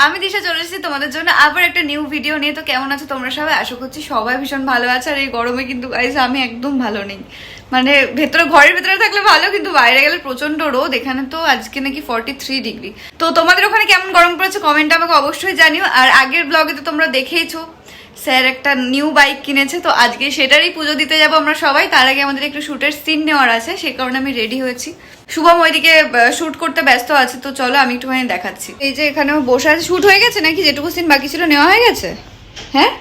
আমি দিশা চলে এসেছি তোমাদের জন্য আবার একটা নিউ ভিডিও নিয়ে। তো কেমন আছো তোমরা সবাই? আশা করছি সবাই ভীষণ ভালো আছে। আর এই গরমে কিন্তু গাইস আমি একদম ভালো নেই, মানে ভেতরে ঘরের ভেতরে থাকলে ভালো, কিন্তু বাইরে গেলে প্রচন্ড রোদ। এখানে তো আজকে নাকি 43 ডিগ্রি। তো তোমাদের ওখানে কেমন গরম পড়েছে কমেন্টে আমাকে অবশ্যই জানিও। আর আগের ব্লগে তো তোমরা দেখেইছো স্যার একটা নিউ বাইক কিনেছে, তো আজকে সেটারই পুজো দিতে যাবো আমরা সবাই। তার আগে আমাদের একটু শুটের সিন নেওয়ার আছে, সেই কারণে আমি রেডি হয়েছি। শুভম ওইদিকে শুট করতে ব্যস্ত আছে, তো চলো আমি একটুখানি দেখাচ্ছি। এই যে এখানে বসে আছে, শুট হয়ে গেছে নাকি? যেটুকু সিন বাকি ছিল নেওয়া হয়ে গেছে। হ্যাঁ,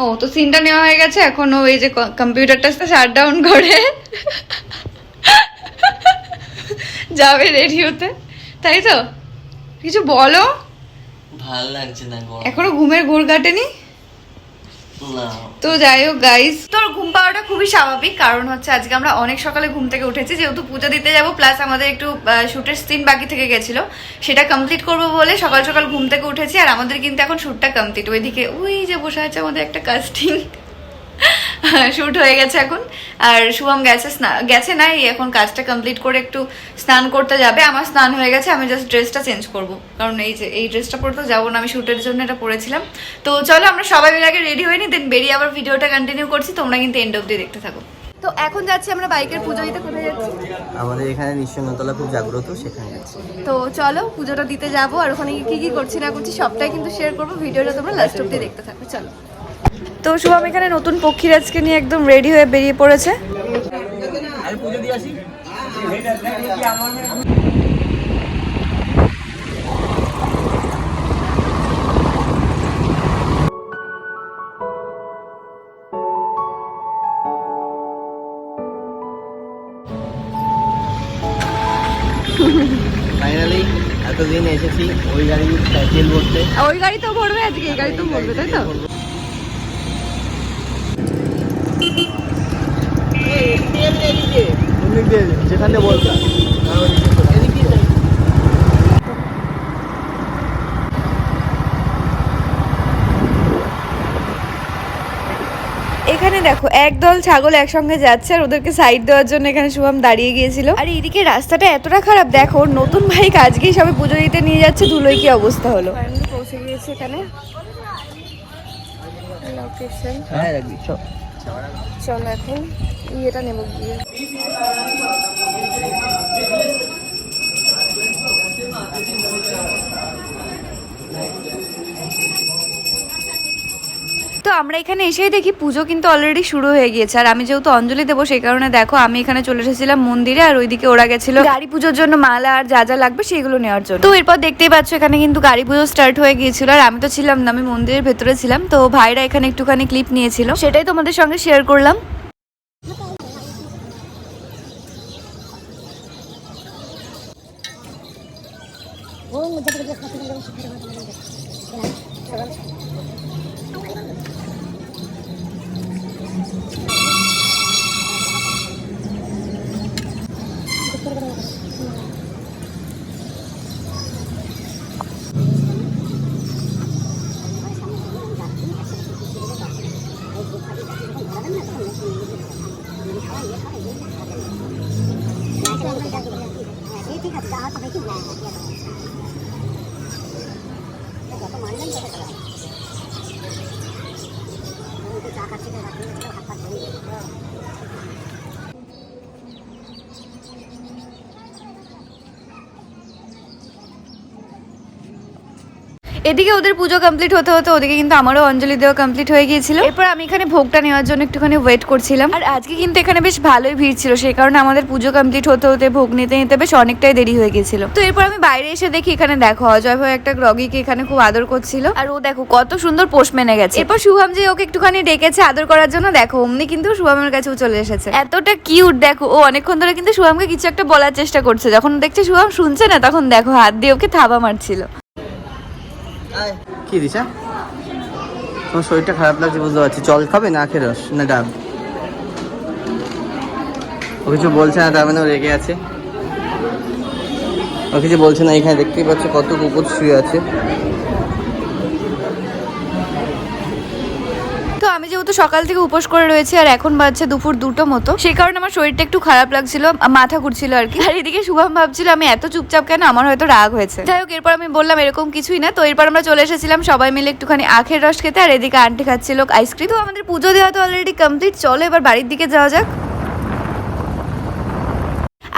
ও তো সিনটা নেওয়া হয়ে গেছে। এখন ও এই যে কম্পিউটারটা শাট ডাউন করে যাবে রেডি হতে, তাই তো? কিছু বলো। ভালো লাগছে না, এখনো ঘুমের ঘোর কাটেনি তো। যাই হোক গাইস, তোর ঘুম পাওয়াটা খুবই স্বাভাবিক, কারণ হচ্ছে আজকে আমরা অনেক সকালে ঘুম থেকে উঠেছি, যেহেতু পুজো দিতে যাবো, প্লাস আমাদের একটু শুটের সিন বাকি থেকে গেছিল, সেটা কমপ্লিট করবো বলে সকাল সকাল ঘুম থেকে উঠেছি। আর আমাদের কিন্তু এখন শুটটা কমপ্লিট। ওইদিকে ওই যে বসে আছে আমাদের একটা কাস্টিং শুট হয়ে গেছে এখন। আর শুভম গেছে না, এখন কাজটা কমপ্লিট করে একটু স্নান করতে যাবে। আমার স্নান হয়ে গেছে, আমি জাস্ট ড্রেসটা চেঞ্জ করব, কারণ এই যে এই ড্রেসটা পরে তো যাবো না, আমি শুটের জন্য এটা পরেছিলাম। তো চলো আমরা সবাই মিলে আগে রেডি হইনি, দেন বেরিয়ে আবার ভিডিওটা কন্টিনিউ করছি। তোমরা কিন্তু এন্ড অব্দি দেখতে থাকো। তো এখন যাচ্ছি আমরা বাইকের পুজো দিতে। কোথায় যাচ্ছি? আমাদের এখানে নিঃসঙ্গতলা খুব জাগ্রত, সেখানে যাচ্ছি। তো চলো পুজোটা দিতে যাবো, আর ওখানে কি কি করছি না করছি সবটাই কিন্তু শেয়ার করবো। ভিডিওটা তোমরা লাস্ট অব্দি দেখতে থাকো, চলো। তো শুভম এখানে নতুন পক্ষীরাজকে নিয়ে একদম রেডি হয়ে বেরিয়ে পড়েছে। ফাইনালি এতদিন এসেছি ওই গাড়ি তেল ভরতে। ওই গাড়ি তো ভরবে আজকে, এই গাড়ি তো ভরবে, তাই তো? যেখানে বলতাম এখানে দেখো একদল ছাগল একসঙ্গে যাচ্ছে, আর ওদেরকে সাইড দেওয়ার জন্য এখানে শুভম দাঁড়িয়ে গিয়েছিল। আর এইদিকে রাস্তাটা এতটা খারাপ, দেখো নতুন বাইক আজকেই সবে পুজো দিতে নিয়ে যাচ্ছে, ধুলোয় কি অবস্থা হলো। পৌঁছে গিয়েছে এখানে, চলো এখন ইয়েটা নেবো গিয়ে। তো আমরা এখানে এসেই দেখি পুজো কিন্তু অলরেডি শুরু হয়ে গিয়েছে। আর আমি যেহেতু অঞ্জলি দেবো, সেই কারণে দেখো আমি এখানে চলে এসেছিলাম মন্দিরে, আর ওইদিকে ওরা গেছিল গাড়ি পুজোর জন্য মালা আর যা যা লাগবে সেগুলো নেওয়ার জন্য। তো এরপর দেখতেই পাচ্ছ এখানে কিন্তু গাড়ি পুজো স্টার্ট হয়ে গিয়েছিল, আর আমি তো ছিলাম না, আমি মন্দিরের ভেতরে ছিলাম। তো ভাইরা এখানে একটুখানি ক্লিপ নিয়েছিল, সেটাই তোমাদের সঙ্গে শেয়ার করলাম। এদিকে ওদের পুজো কমপ্লিট হতে হতে ওদিকে কিন্তু আমারও অঞ্জলি দেওয়া কমপ্লিট হয়ে গিয়েছিল। এরপর আমি এখানে ভোগটা নেওয়ার জন্য একটুখানি ওয়েট করছিলাম। আর আজকে কিন্তু এখানে বেশ ভালোই ভিড় ছিল, সেই কারণে আমাদের পুজো কমপ্লিট হতে হতে ভোগ নিতে নিতে বেশ অনেকটাই দেরি হয়ে গেছিল। তো এরপর আমি বাইরে এসে দেখি এখানে দেখো অজয় ভাই একটা গ্রগিকে এখানে খুব আদর করছিল, আর ও দেখো কত সুন্দর পোষ মেনে গেছে। এরপর শুভম যে ওকে একটুখানি ডেকেছে আদর করার জন্য, দেখো অমনি কিন্তু শুভমের কাছেও চলে এসেছে। এতটা কিউট দেখো, ও অনেকক্ষণ ধরে কিন্তু শুভমকে কিছু একটা বলার চেষ্টা করছে। যখন দেখছে শুভম শুনছে না, তখন দেখো হাত দিয়ে ওকে থাবা মারছিল। কি দিশা, তোমার শরীরটা খারাপ লাগছে বুঝতে পারছি। জল খাবে না খেয়ে রস না ডাব? ও কিছু বলছে না, তার মানে ও রেগে আছে। ও কিছু বলছে না। এখানে দেখতেই পাচ্ছ কত কুকুর শুয়ে আছে। তো আমি যেহেতু সকাল থেকে উপোস করে রয়েছি আর এখন বাজছে দুপুর 2টো মতো, সেই কারণে আমার শরীরটা একটু খারাপ লাগছিল, মাথা ঘুরছিল আর কি। আর এদিকে শুভম ভাবছিল আমি এত চুপচাপ কেন, আমার হয়তো রাগ হয়েছে। যাই হোক, এরপর আমি বললাম এরকম কিছুই না। তো এরপর আমরা চলে এসেছিলাম সবাই মিলে একটুখানি আখের রস খেতে, আর এদিকে আন্টি খাচ্ছিল আইসক্রিম। তো আমাদের পুজো দেওয়া তো অলরেডি কমপ্লিট, চলো এবার বাড়ির দিকে যাওয়া যাক।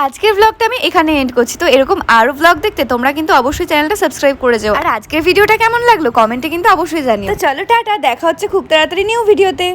আজকের ব্লগটা আমি এখানে এন্ড করছি। তো এরকম আরো ব্লগ দেখতে তোমরা কিন্তু অবশ্যই চ্যানেলটা সাবস্ক্রাইব করে যাও। আর আজকের ভিডিওটা কেমন লাগলো কমেন্টে কিন্তু অবশ্যই জানিও। তো চলো টাটা, দেখা হচ্ছে খুব তাড়াতাড়ি নিউ ভিডিওতে।